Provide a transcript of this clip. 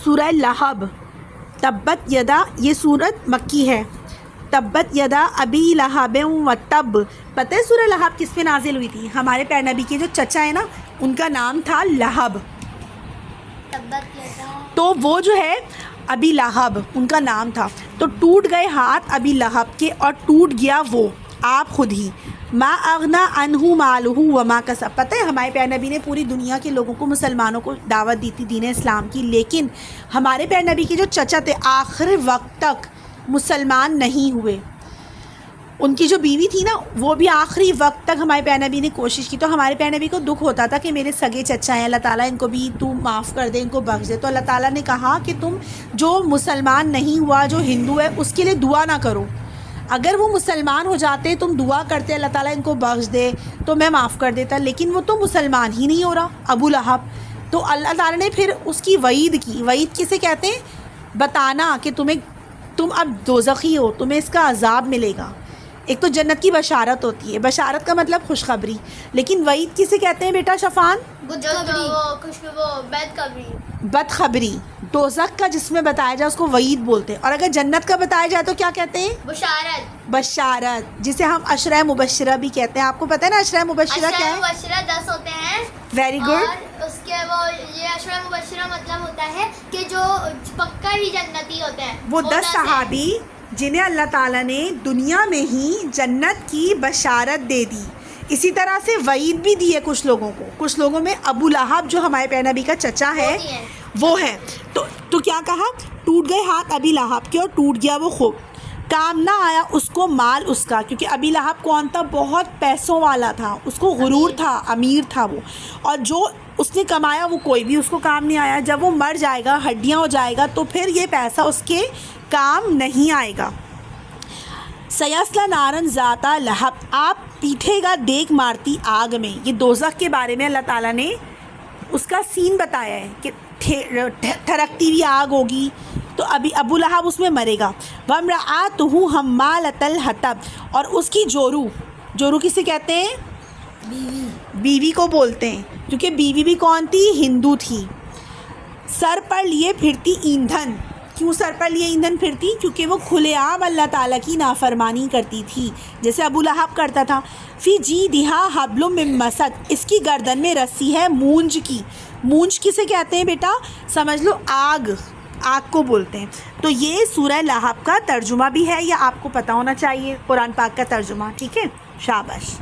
سورہ لہب، تبت یدا، یہ سورت مکی ہے. تبت یدا ابی لہب و تب. پتہ ہے سورہ لہب کس پہ نازل ہوئی تھی؟ ہمارے پیارے نبی کے جو چچا ہے نا، ان کا نام تھا لہب. تو وہ جو ہے ابی لہب ان کا نام تھا. تو ٹوٹ گئے ہاتھ ابی لہب کے اور ٹوٹ گیا وہ آپ خود ہی. ما اغنا عنہ مالہ وما کسب. پتہ ہے ہمارے پیارے نبی نے پوری دنیا کے لوگوں کو، مسلمانوں کو دعوت دی تھی دین اسلام کی، لیکن ہمارے پیارے نبی کے جو چچا تھے آخر وقت تک مسلمان نہیں ہوئے. ان کی جو بیوی تھی نا، وہ بھی آخری وقت تک ہمارے پیارے نبی نے کوشش کی. تو ہمارے پیارے نبی کو دکھ ہوتا تھا کہ میرے سگے چچا ہیں، اللہ تعالیٰ ان کو بھی تو معاف کر دے، ان کو بخش دے. تو اللہ تعالیٰ نے کہا کہ تم جو مسلمان نہیں ہوا، جو ہندو ہے، اس کے لیے دعا نہ کرو. اگر وہ مسلمان ہو جاتے، تم دعا کرتے اللہ تعالیٰ ان کو بخش دے، تو میں معاف کر دیتا. لیکن وہ تو مسلمان ہی نہیں ہو رہا، ابو لہب. تو اللہ تعالیٰ نے پھر اس کی وعید کی. وعید کسے کہتے ہیں؟ بتانا کہ تم اب دوزخی ہو، تمہیں اس کا عذاب ملے گا. ایک تو جنت کی بشارت ہوتی ہے، بشارت کا مطلب خوشخبری، لیکن وعید کسے کہتے ہیں بیٹا شفان؟ بدخبری. دوزخ کا جس میں بتایا جائے اس کو وعید بولتے ہیں، اور اگر جنت کا بتایا جائے تو کیا کہتے ہیں؟ بشارت، جسے ہم عشرہ مبشرہ بھی کہتے ہیں. آپ کو پتہ ہے نا عشرہ مبشرہ کیا ہے؟ عشرہ مبشرہ 10 ہوتے ہیں. Very good. اور اس کے وہ یہ عشرہ مبشرہ مطلب ہوتا ہے کہ جو پکا ہی جنتی ہوتے ہیں، وہ 10 صحابی جنہیں اللہ تعالیٰ نے دنیا میں ہی جنت کی بشارت دے دی. اسی طرح سے وعید بھی دی ہے کچھ لوگوں کو. کچھ لوگوں میں ابو لہب جو ہمارے پیارے نبی کا چچا ہے وہ ہے. تو کیا کہا؟ ٹوٹ گئے ہاتھ ابی لہب کے اور ٹوٹ گیا وہ خوب. کام نہ آیا اس کو مال اس کا، کیونکہ ابی لہب کون تھا؟ بہت پیسوں والا تھا، اس کو غرور تھا، امیر تھا وہ. اور جو اس نے کمایا وہ کوئی بھی اس کو کام نہیں آیا. جب وہ مر جائے گا، ہڈیاں ہو جائے گا، تو پھر یہ پیسہ اس کے کام نہیں آئے گا. سیصلی نارن ذات لہب، آپ پیٹھے گا دیگ مارتی آگ میں. یہ دوزخ کے بارے میں اللہ تعالیٰ نے اس کا سین بتایا ہے کہ تھرکتی ہوئی آگ ہوگی، تو ابھی ابو لہب اس میں مرے گا. وامرأتہ حمالۃ الحطب، اور اس کی جورو کسے کہتے ہیں؟ بیوی کو بولتے ہیں، کیونکہ بیوی بھی کون تھی؟ ہندو تھی. سر پر لیے پھرتی ایندھن. کیوں سر پر لیے ایندھن پھرتی؟ کیونکہ وہ کھلے عام اللہ تعالیٰ کی نافرمانی کرتی تھی، جیسے ابو لہب کرتا تھا. فی جیدہا حبل من مسد، اس کی گردن میں رسی ہے مونج کی. مونج کسے کہتے ہیں بیٹا؟ سمجھ لو آگ کو بولتے ہیں. تو یہ سورہ لہب کا ترجمہ بھی ہے، یا آپ کو پتہ ہونا چاہیے قرآن پاک کا ترجمہ. ٹھیک ہے، شاباش.